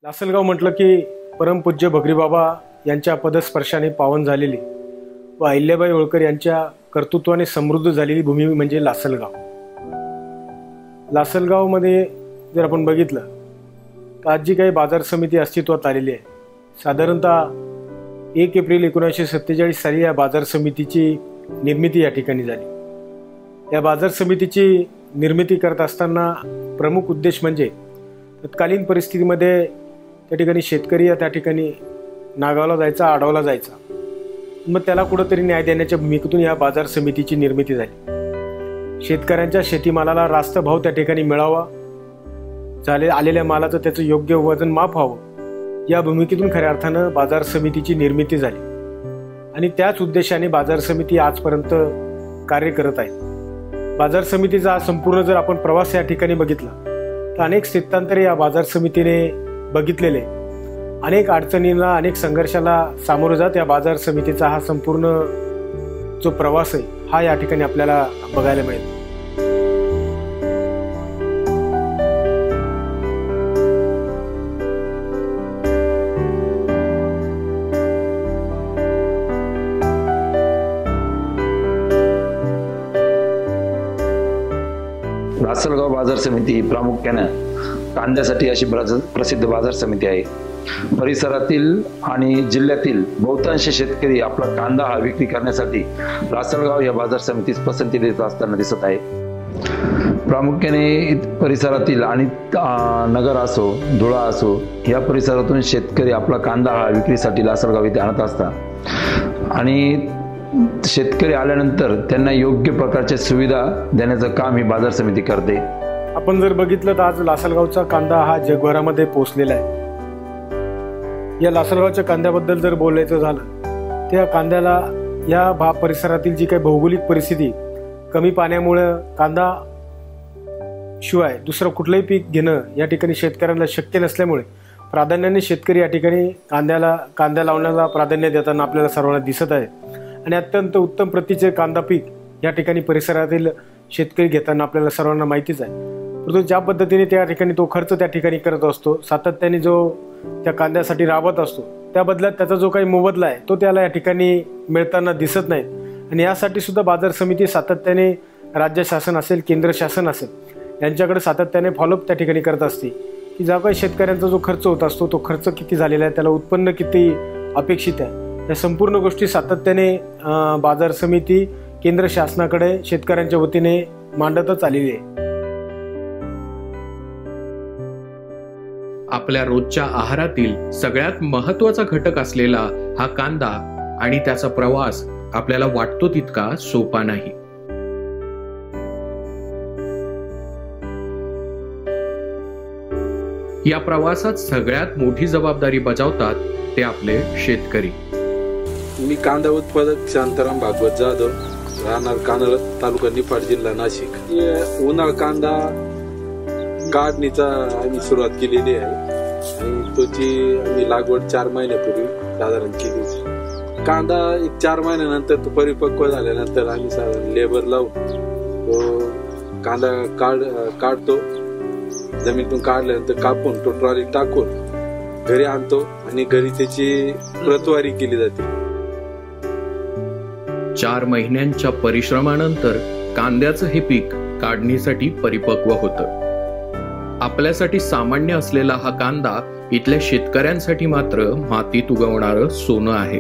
लासलगाव म्हटलं की परमपूज्य भगरीबाबा यांच्या पदस्पर्शाने पावन झालेली व अहिल्याबाई होळकर यांच्या कर्तृत्वाने समृद्ध झालेली भूमी म्हणजे लासलगाव. लासलगावमध्ये जर आपण बघितलं तर आज जी काही बाजार समिती अस्तित्वात आलेली आहे, साधारणतः 1 एप्रिल 1947 साली या बाजार समितीची निर्मिती या ठिकाणी झाली. या बाजार समितीची निर्मिती करत असताना प्रमुख उद्देश म्हणजे तत्कालीन परिस्थितीमध्ये त्या ठिकाणी शेतकरी त्या ठिकाणी नागावला जायचा, आडवला जायचा, मग त्याला कुठंतरी न्याय देण्याच्या भूमिकेतून या बाजार समितीची निर्मिती झाली. शेतकऱ्यांच्या शेतीमालाला रास्त भाव त्या ठिकाणी मिळावा, आलेल्या मालाचं त्याचं योग्य वजन माप व्हावं, या भूमिकेतून खऱ्या अर्थानं बाजार समितीची निर्मिती झाली आणि त्याच उद्देशाने बाजार समिती आजपर्यंत कार्य करत आहे. बाजार समितीचा संपूर्ण जर आपण प्रवास या ठिकाणी बघितला तर अनेक स्थित्यांतरे या बाजार समितीने बघितलेले, अनेक अडचणींना, अनेक संघर्षाला सामोरं जात या बाजार समितीचा हा संपूर्ण जो प्रवास आहे हा या ठिकाणी आपल्याला बघायला मिळेल. लासलगाव बाजार समिती प्रामुख्यानं कांद्यासाठी अशी प्रसिद्ध बाजार समिती आहे. परिसरातील आणि जिल्ह्यातील बहुतांश शेतकरी आपला कांदा हा विक्री करण्यासाठी लासलगाव या बाजार समितीस पसंती देत असताना दिसत आहे. प्रामुख्याने परिसरातील आणि नगर असो, धुळा असो, या परिसरातून शेतकरी आपला कांदा हा विक्रीसाठी लासलगाव इथे आणत असतात आणि शेतकरी आल्यानंतर त्यांना योग्य प्रकारच्या सुविधा देण्याचं काम ही बाजार समिती करते. आपण जर बघितलं तर आज लासलगावचा कांदा हा जगभरामध्ये पोहोचलेला आहे. या लासलगावच्या कांद्याबद्दल जर बोलायचं झालं त्या कांद्याला या परिसरातील जी काही भौगोलिक परिस्थिती, कमी पाण्यामुळे कांदा शिवाय दुसरं कुठलंही पीक घेणं या ठिकाणी शेतकऱ्यांना शक्य नसल्यामुळे प्राधान्याने शेतकरी या ठिकाणी कांदा लावण्याला प्राधान्य देताना आपल्याला सर्वांना दिसत आहे आणि अत्यंत उत्तम प्रतीचे कांदा पीक या ठिकाणी परिसरातील शेतकरी घेताना आपल्याला सर्वांना माहितीच आहे. परंतु ज्या पद्धतीने त्या ठिकाणी तो खर्च त्या ठिकाणी करत असतो, सातत्याने जो त्या कांद्यासाठी राबत असतो, त्या बदल्यात त्याचा जो काही मोबदला आहे तो त्याला या ठिकाणी मिळताना दिसत नाही. आणि यासाठी सुद्धा बाजार समिती सातत्याने राज्य शासन असेल, केंद्र शासन असेल, यांच्याकडे सातत्याने फॉलोअप त्या ठिकाणी करत असते की ज्या काही शेतकऱ्यांचा जो खर्च होत असतो तो खर्च किती झालेला आहे, त्याला उत्पन्न किती अपेक्षित आहे, या संपूर्ण गोष्टी सातत्याने बाजार समिती केंद्र शासनाकडे शेतकऱ्यांच्या वतीने मांडतच आलेली आहे. आपल्या रोजच्या आहारातील सगळ्यात महत्त्वाचा घटक असलेला हा कांदा आणि त्याचा प्रवास आपल्याला वाटतो तितका सोपा नाही. या प्रवासात सगळ्यात मोठी जबाबदारी बजावतात ते आपले शेतकरी. मी कांदा उत्पादक शांताराम भागवत जाधव, राहणार कानड, तालुका निफाड, जिल्हा नाशिक. उन्हाळ कांदा काढणीचा आम्ही सुरुवात केलेली आहे आणि त्याची आम्ही लागवड 4 महिन्यापूर्वी साधारण केली होती. कांदा एक 4 महिन्यानंतर तो परिपक्व झाल्यानंतर आम्ही साधारण लेबर लावून तो कांदा काढतो. जमिनीतून काढल्यानंतर कापून तो ट्रॉली टाकून घरी आणतो आणि घरी त्याची प्रतवारी केली जाते. 4 महिन्यांच्या परिश्रमानंतर कांद्याचं हे पीक काढणीसाठी परिपक्व होतं. आपल्यासाठी सामान्य असलेला हा कांदा इथल्या शेतकऱ्यांसाठी मात्र मातीत उगवणारं सोनं आहे.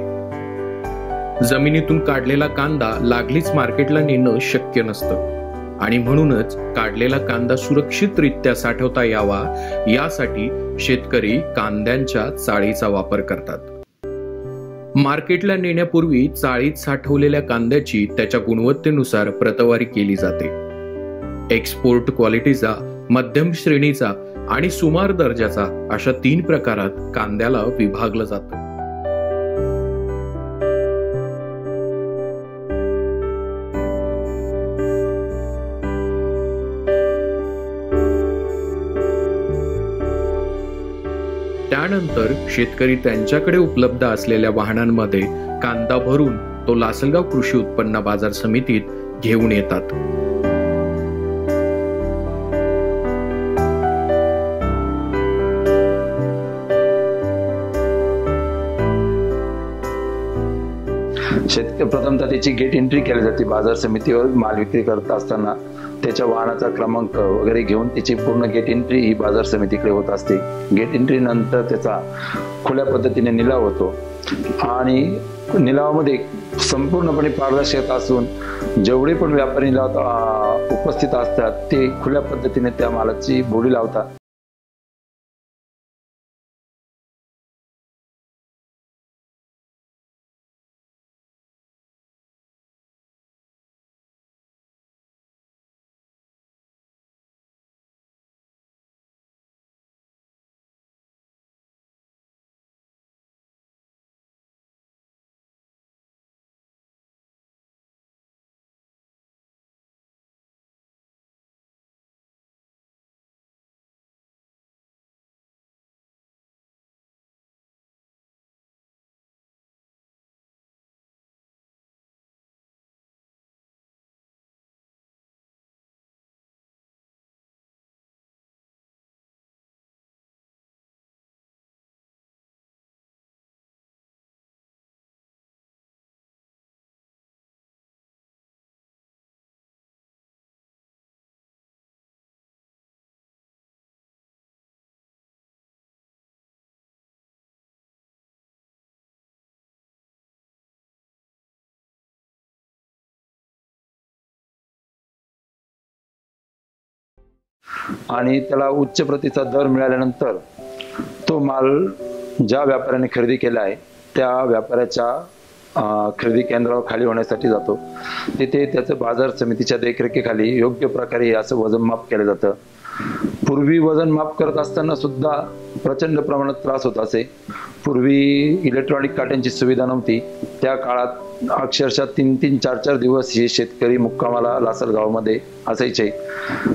जमिनीतून काढलेला कांदा लागलीच मार्केटला नेणं शक्य नसतं आणि म्हणूनच काढलेला कांदा सुरक्षितरित्या साठवता यावा यासाठी शेतकरी कांद्यांच्या चाळीचा वापर करतात. मार्केटला नेण्यापूर्वी चाळीत साठवलेल्या कांद्याची त्याच्या गुणवत्तेनुसार प्रतवारी केली जाते. एक्सपोर्ट क्वालिटीचा, मध्यम श्रेणीचा आणि सुमार दर्जाचा अशा 3 प्रकारात कांद्याला विभागलं जातं. त्यानंतर शेतकरी त्यांच्याकडे उपलब्ध असलेल्या वाहनांमध्ये कांदा भरून तो लासलगाव कृषी उत्पन्न बाजार समितीत घेऊन येतात. प्रथमतः त्याची गेट एंट्री केली जाते बाजार समितीवर माल विक्री करत असताना. त्याच्या वाहनाचा क्रमांक वगैरे घेऊन त्याची पूर्ण गेट एंट्री ही बाजार समितीकडे होत असते. गेट एंट्री नंतर त्याचा खुल्या पद्धतीने निलाव होतो आणि निलावामध्ये संपूर्णपणे पारदर्शकता असून जेवढे पण व्यापारी निलावात उपस्थित असतात ते खुल्या पद्धतीने त्या मालाची बोली लावतात. आणि त्याला उच्च प्रतीचा दर मिळाल्यानंतर तो माल ज्या व्यापाऱ्याने खरेदी केला आहे त्या व्यापाऱ्याच्या खरेदी केंद्रावर खाली होण्यासाठी जातो. तिथे त्याचं बाजार समितीच्या देखरेखीखाली योग्य प्रकारे असं वजनमाप केलं जातं. पूर्वी वजन माप करत असताना सुद्धा प्रचंड प्रमाणात त्रास होत असे. पूर्वी इलेक्ट्रॉनिक काट्यांची सुविधा नव्हती. त्या काळात अक्षरशः 3-3, 4-4 दिवस हे शेतकरी मुक्कामाला लासलगावमध्ये असायचे.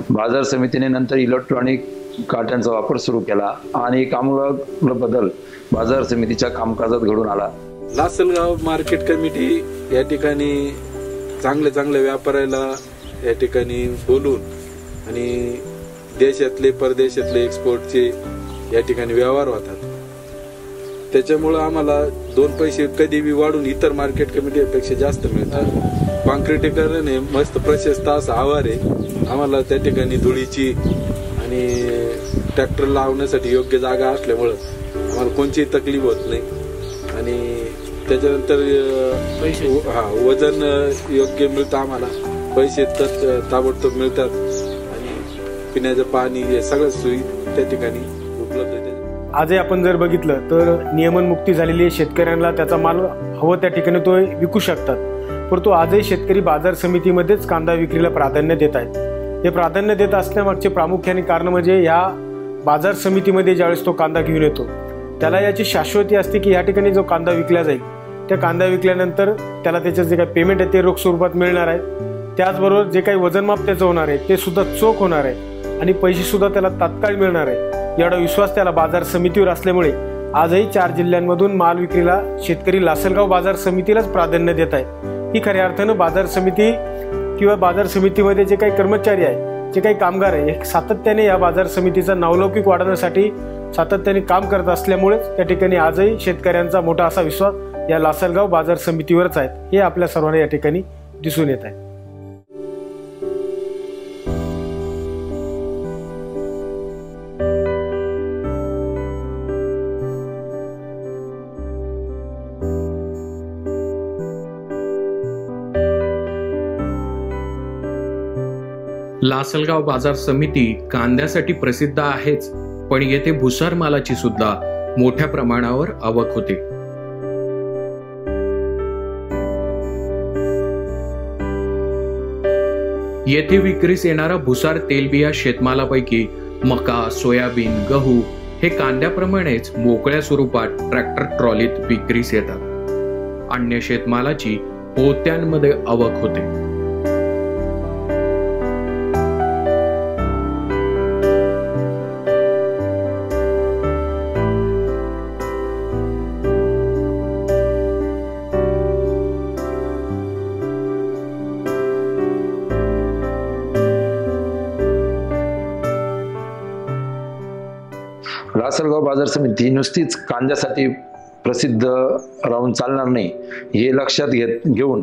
बाजार समितीने नंतर इलेक्ट्रॉनिक काट्यांचा वापर सुरू केला आणि एक आमूलाग्र बदल बाजार समितीच्या कामकाजात घडून आला. लासलगाव मार्केट कमिटी या ठिकाणी चांगल्या व्यापाऱ्याला या ठिकाणी बोलून आणि देशातले परदेशातले एक्सपोर्टचे या ठिकाणी व्यवहार होतात. त्याच्यामुळं आम्हाला 2 पैसे कधी वाढून इतर मार्केट कमिटीपेक्षा जास्त मिळतात. कॉन्क्रिटीकरण मस्त प्रशस्त असा आवार आहे. आम्हाला त्या ठिकाणी धुळीची आणि ट्रॅक्टर लावण्यासाठी योग्य जागा असल्यामुळं आम्हाला कोणतीही तकलीफ होत नाही. आणि त्याच्यानंतर वजन योग्य मिळतं. आम्हाला पैसे ताबडतोब मिळतात आणि पिण्याचं पाणी हे सगळं सोयी त्या ठिकाणी उपलब्ध आहे. आजही आपण जर बघितलं तर नियमनमुक्ती झालेली आहे. शेतकऱ्यांना त्याचा माल हवं त्या ठिकाणी तो विकू शकतात. परंतु आजही शेतकरी बाजार समितीमध्येच कांदा विक्रीला प्राधान्य देत आहेत. हे प्राधान्य देत असण्यामागचे प्रामुख्याने कारण म्हणजे या बाजार समितीमध्ये ज्यावेळेस तो कांदा घेऊन येतो त्याला याची शाश्वती असते की या ठिकाणी जो कांदा विकला जाईल त्या कांदा विकल्यानंतर त्याला त्याचं जे काही पेमेंट आहे ते रोख स्वरूपात मिळणार आहे. त्याचबरोबर जे काही वजनमाप त्याचं होणार आहे ते सुद्धा चोख होणार आहे आणि पैसे सुद्धा त्याला तात्काळ मिळणार आहे. एवढा विश्वास त्याला बाजार समितीवर असल्यामुळे आजही 4 जिल्ह्यांमधून माल विक्रीला शेतकरी लासलगाव बाजार समितीलाच प्राधान्य देत आहेत. ही खऱ्या अर्थानं बाजार समिती किंवा बाजार समितीमध्ये जे काही कर्मचारी आहे जे काही कामगार आहे हे सातत्याने या बाजार समितीचा नावलौकिक वाढवण्यासाठी सातत्याने काम करत असल्यामुळेच त्या ठिकाणी आजही शेतकऱ्यांचा मोठा असा विश्वास या लासलगाव बाजार समितीवरच आहे. हे आपल्या सर्वांना या ठिकाणी दिसून येत आहे. लासलगाव बाजार समिती कांद्यासाठी प्रसिद्ध आहेच, पण येथे भुसार मालाची सुद्धा मोठ्या प्रमाणावर आवक होते. येथे विक्रीस येणारा भुसार तेलबिया शेतमालापैकी मका, सोयाबीन, गहू हे कांद्याप्रमाणेच मोकळ्या स्वरूपात ट्रॅक्टर ट्रॉलीत विक्रीस येतात. अन्य शेतमालाची पोत्यांमध्ये आवक होते. लासलगाव बाजार समिती नुसतीच कांद्यासाठी प्रसिद्ध राहून चालणार नाही हे लक्षात घेऊन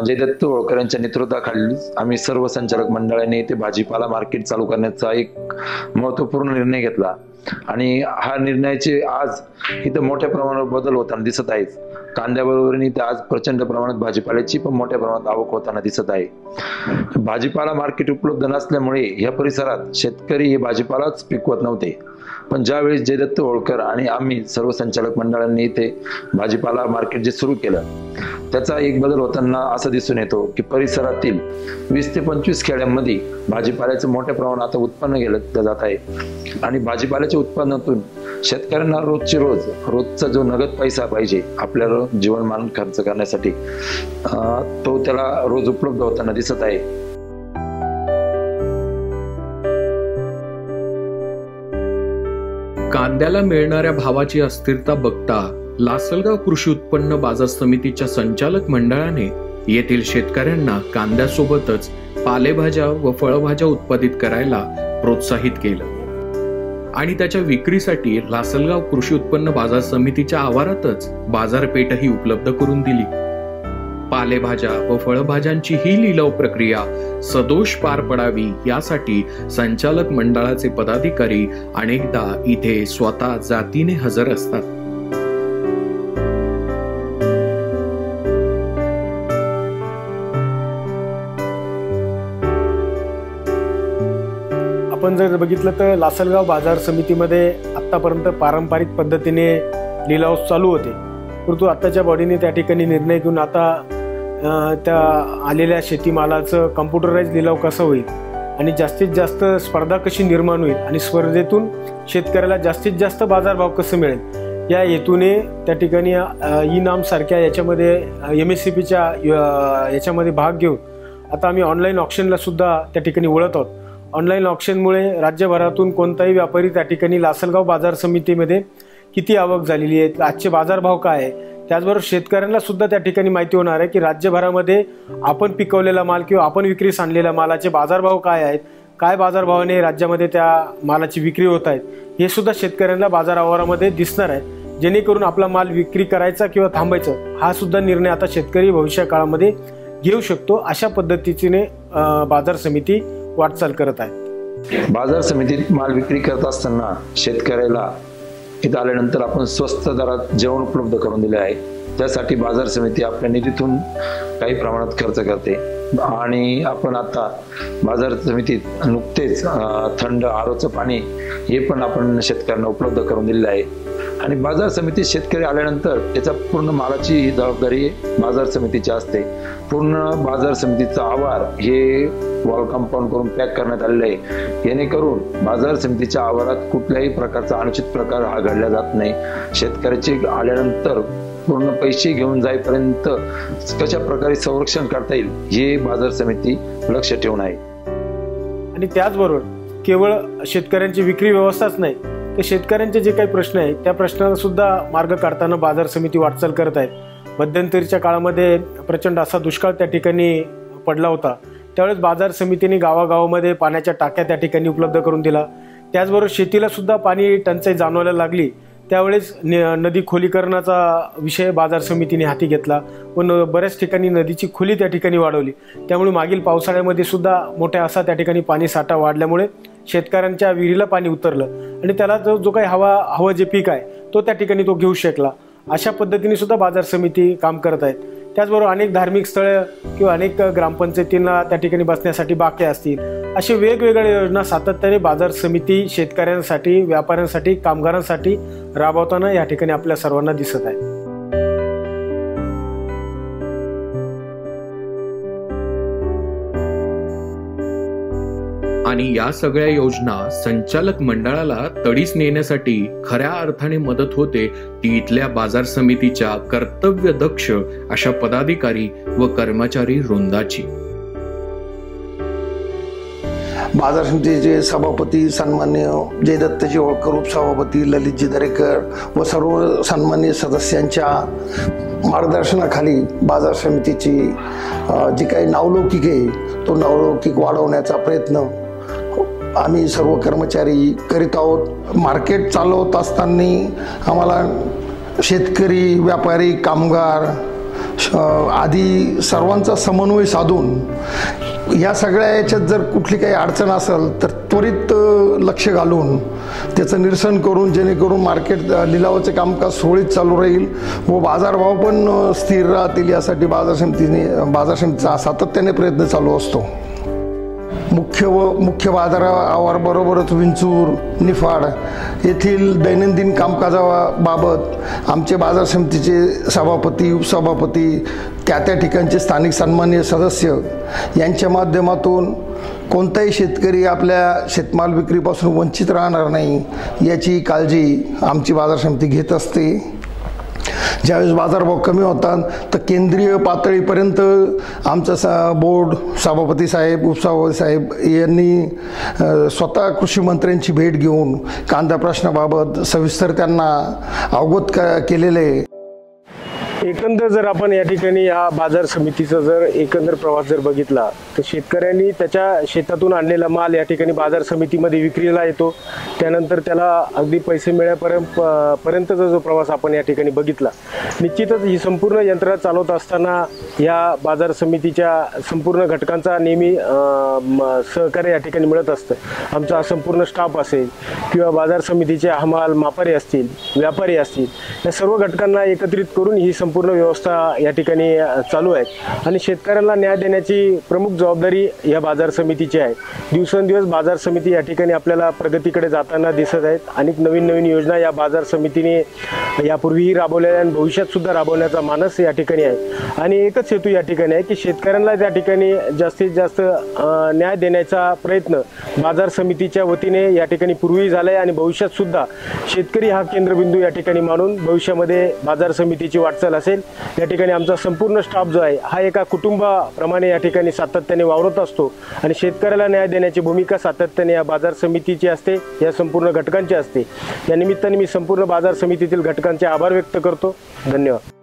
जयदत्त होळकर यांच्या नेतृत्वाखाली आम्ही सर्व संचालक मंडळाने ते भाजीपाला मार्केट चालू करण्याचा एक महत्त्वपूर्ण निर्णय घेतला आणि हा निर्णयाचे आज इथं मोठ्या प्रमाणावर बदल होताना दिसत आहेत. कांद्याबरोबर इथे आज प्रचंड प्रमाणात भाजीपाल्याची पण मोठ्या प्रमाणात आवक होताना दिसत आहे. भाजीपाला मार्केट उपलब्ध नसल्यामुळे या परिसरात शेतकरी हे भाजीपालाच पिकवत नव्हते. पण ज्यावेळेस जयदत्त होळकर आणि आम्ही सर्व संचालक मंडळांनी इथे भाजीपाला मार्केट जे सुरू केलं त्याचा एक बदल होताना असं दिसून येतो की परिसरातील 20 ते 25 खेड्यांमध्ये भाजीपाल्याचं मोठ्या प्रमाणात आता उत्पन्न घेतलं जात आहे आणि भाजीपाल्याच्या उत्पन्नातून शेतकऱ्यांना रोजचा जो नगद पैसा पाहिजे आपल्याला जीवनमान खर्च करण्यासाठी तो त्याला रोज उपलब्ध होताना दिसत आहे. कांद्याला मिळणाऱ्या भावाची अस्थिरता बघता लासलगाव कृषी उत्पन्न बाजार समितीच्या संचालक मंडळाने येथील शेतकऱ्यांना कांद्यासोबतच पालेभाज्या व फळभाज्या उत्पादित करायला प्रोत्साहित केलं आणि त्याच्या विक्रीसाठी लासलगाव कृषी उत्पन्न बाजार समितीच्या आवारातच बाजारपेठही उपलब्ध करून दिली. पालेभाज्या व फळभाज्यांची ही लिलाव प्रक्रिया सदोष पार पडावी यासाठी संचालक मंडळाचे पदाधिकारी अनेकदा इथे स्वतः जातीने हजर असतात. आपण जर बघितलं तर लासलगाव बाजार समितीमध्ये आतापर्यंत पारंपरिक पद्धतीने लिलाव चालू होते, परंतु आताच्या बॉडीने त्या ठिकाणी निर्णय घेऊन आता त्या आलेल्या शेतीमालाचं कम्प्युटराइज लिलाव कसं होईल आणि जास्तीत जास्त स्पर्धा कशी निर्माण होईल आणि स्पर्धेतून शेतकऱ्याला जास्तीत जास्त बाजारभाव कसं मिळेल या हेतूने त्या ठिकाणी ई-नाम सारख्या याच्यामध्ये MSCPच्या याच्यामध्ये भाग घेऊन आता आम्ही ऑनलाईन ऑक्शनला सुद्धा त्या ठिकाणी वळत आहोत. ऑनलाईन ऑक्शनमुळे राज्यभरातून कोणताही व्यापारी त्या ठिकाणी लासलगाव बाजार समितीमध्ये किती आवक झालेली आहे, आजचे बाजारभाव काय आहे, त्याचबरोबर शेतकऱ्यांना सुद्धा त्या ठिकाणी माहिती होणार आहे की राज्यभरामध्ये आपण पिकवलेला माल किंवा आपण विक्रीस आणलेल्या मालाचे बाजारभाव काय आहेत, काय बाजारभावाने राज्यामध्ये त्या मालाची विक्री होत आहेत हे सुद्धा शेतकऱ्यांना बाजार आवारामध्ये दिसणार आहे, जेणेकरून आपला माल विक्री करायचा किंवा थांबायचा हा सुद्धा निर्णय आता शेतकरी भविष्य काळामध्ये घेऊ शकतो. अशा पद्धतीने बाजार समिती वाटचाल करत आहे. बाजार समितीत माल विक्री करत असताना शेतकऱ्याला इथं आल्यानंतर आपण स्वस्त दरात जेवण उपलब्ध करून दिले आहे. त्यासाठी बाजार समिती आपल्या निधीतून काही प्रमाणात खर्च करते आणि आपण आता बाजार समितीत नुकतेच थंड आरोचं पाणी हे पण आपण शेतकऱ्यांना उपलब्ध करून दिलेलं आहे आणि बाजार समितीत शेतकरी आल्यानंतर त्याचा पूर्ण मालाची जबाबदारी बाजार समितीची असते. पूर्ण बाजार समितीचा आवार हे वॉल कंपाऊंड करून पॅक करण्यात आलेलं आहे, जेणेकरून बाजार समितीच्या आवारात कुठल्याही प्रकारचा अनुचित प्रकार हा घडला जात नाही. शेतकऱ्याचे आल्यानंतर पूर्ण पैसे घेऊन जाईपर्यंत कशा प्रकारे संरक्षण करता येईल हे बाजार समिती लक्ष ठेवून आहे. आणि त्याचबरोबर केवळ शेतकऱ्यांची विक्री व्यवस्थाच नाही तर शेतकऱ्यांचे जे काही प्रश्न आहेत त्या प्रश्नांना सुद्धा मार्ग काढताना बाजार समिती वाटचाल करत आहे. मध्यंतरीच्या काळामध्ये प्रचंड असा दुष्काळ त्या ठिकाणी पडला होता, त्यावेळेस बाजार समितीने गावागावामध्ये पाण्याच्या टाक्या त्या ठिकाणी उपलब्ध करून दिला. त्याचबरोबर शेतीला सुद्धा पाणी टंचाई जाणवायला लागली त्यावेळेस नदी खोलीकरणाचा विषय बाजार समितीने हाती घेतला व बऱ्याच ठिकाणी नदीची खोली त्या ठिकाणी वाढवली. त्यामुळे मागील पावसाळ्यामध्ये सुद्धा मोठ्या असा त्या ठिकाणी पाणी साठा वाढल्यामुळे शेतकऱ्यांच्या विहिरीला पाणी उतरलं आणि त्याला जो काही हवं जे पीक आहे तो त्या ठिकाणी तो घेऊ शकला. अशा पद्धतीने सुद्धा बाजार समिती काम करत आहेत. त्याचबरोबर अनेक धार्मिक स्थळं किंवा अनेक ग्रामपंचायतींना त्या ठिकाणी बसण्यासाठी बाक्या असतील, असे वेगवेगळ्या योजना सातत्याने बाजार समिती शेतकऱ्यांसाठी, व्यापाऱ्यांसाठी, कामगारांसाठी राबवताना या ठिकाणी आपल्या सर्वांना दिसत आहे. आणि या सगळ्या योजना संचालक मंडळाला तडीस नेण्यासाठी खऱ्या अर्थाने मदत होते ती इथल्या बाजार समितीच्या कर्तव्य दक्ष अशा पदाधिकारी व कर्मचारी वृंदाची. बाजार समितीचे सभापती सन्मान्य जयदत्तजी होळकर, उपसभापती ललितजी दरेकर व सर्व सन्मान्य सदस्यांच्या मार्गदर्शनाखाली बाजार समितीची जी काही नावलौकिक आहे तो नावलौकिक वाढवण्याचा प्रयत्न आम्ही सर्व कर्मचारी करीत आहोत. मार्केट चालवत असताना आम्हाला शेतकरी, व्यापारी, कामगार आदी सर्वांचा समन्वय साधून या सगळ्या याच्यात जर कुठली काही अडचण असेल तर त्वरित लक्ष घालून त्याचं निरसन करून जेणेकरून मार्केट लिलावाचे कामकाज सुरळीत चालू राहील व बाजारभाव पण स्थिर राहतील यासाठी बाजार समितीचा सातत्याने प्रयत्न चालू असतो. मुख्य बाजाराबरोबरच विंचूर, निफाड येथील दैनंदिन कामकाजाबाबत आमचे बाजार समितीचे सभापती, उपसभापती, त्या ठिकाणचे स्थानिक सन्माननीय सदस्य यांच्या माध्यमातून कोणताही शेतकरी आपल्या शेतमाल विक्रीपासून वंचित राहणार नाही याची काळजी आमची बाजार समिती घेत असते. ज्यावेळेस बाजारभाव कमी होतात तर केंद्रीय पातळीपर्यंत आमचं बोर्ड, सभापती साहेब, उपसभापती साहेब यांनी स्वतः कृषी मंत्र्यांची भेट घेऊन कांदा प्रश्नाबाबत सविस्तर त्यांना अवगत केलेले. एकंदर जर आपण या ठिकाणी या बाजार समितीचा जर एकंदर प्रवास जर बघितला तर शेतकऱ्यांनी त्याच्या शेतातून आणलेला माल या ठिकाणी बाजार समितीमध्ये विक्रीला येतो. त्यानंतर त्याला अगदी पैसे मिळेपर्यंतचा जो प्रवास आपण या ठिकाणी बघितला. निश्चितच ही संपूर्ण यंत्रणा चालवत असताना या बाजार समितीच्या संपूर्ण घटकांचा नेहमी सहकार्य या ठिकाणी मिळत असतं. आमचा संपूर्ण स्टाफ असेल किंवा बाजार समितीचे हमाल, मापारी असतील, व्यापारी असतील, या सर्व घटकांना एकत्रित करून ही संपूर्ण व्यवस्था या ठिकाणी चालू आहे आणि शेतकऱ्यांना न्याय देण्याची प्रमुख जबाबदारी या बाजार समितीची आहे. दिवसेंदिवस बाजार समिती या ठिकाणी आपल्याला प्रगतीकडे जाताना दिसत आहेत. अनेक नवीन योजना या बाजार समितीने यापूर्वीही राबवलेल्या आणि भविष्यात सुद्धा राबवण्याचा मानस या ठिकाणी आहे आणि एकच हेतू या ठिकाणी आहे की शेतकऱ्यांना त्या ठिकाणी जास्तीत जास्त न्याय देण्याचा प्रयत्न बाजार समितीच्या वतीने या ठिकाणी पूर्वी झाला आहे आणि भविष्यात सुद्धा शेतकरी हा केंद्रबिंदू या ठिकाणी मानून भविष्यामध्ये बाजार समितीची वाटचाल असेल. या ठिकाणी आमचा संपूर्ण स्टाफ जो आहे हा एका कुटुंबाप्रमाणे या ठिकाणी सातत्याने वावरत असतो आणि शेतकऱ्याला न्याय देण्याची भूमिका सातत्याने या बाजार समितीची असते, या संपूर्ण घटकांची असते. या निमित्ताने मी संपूर्ण बाजार समितीतील घटकांचे आभार व्यक्त करतो. धन्यवाद.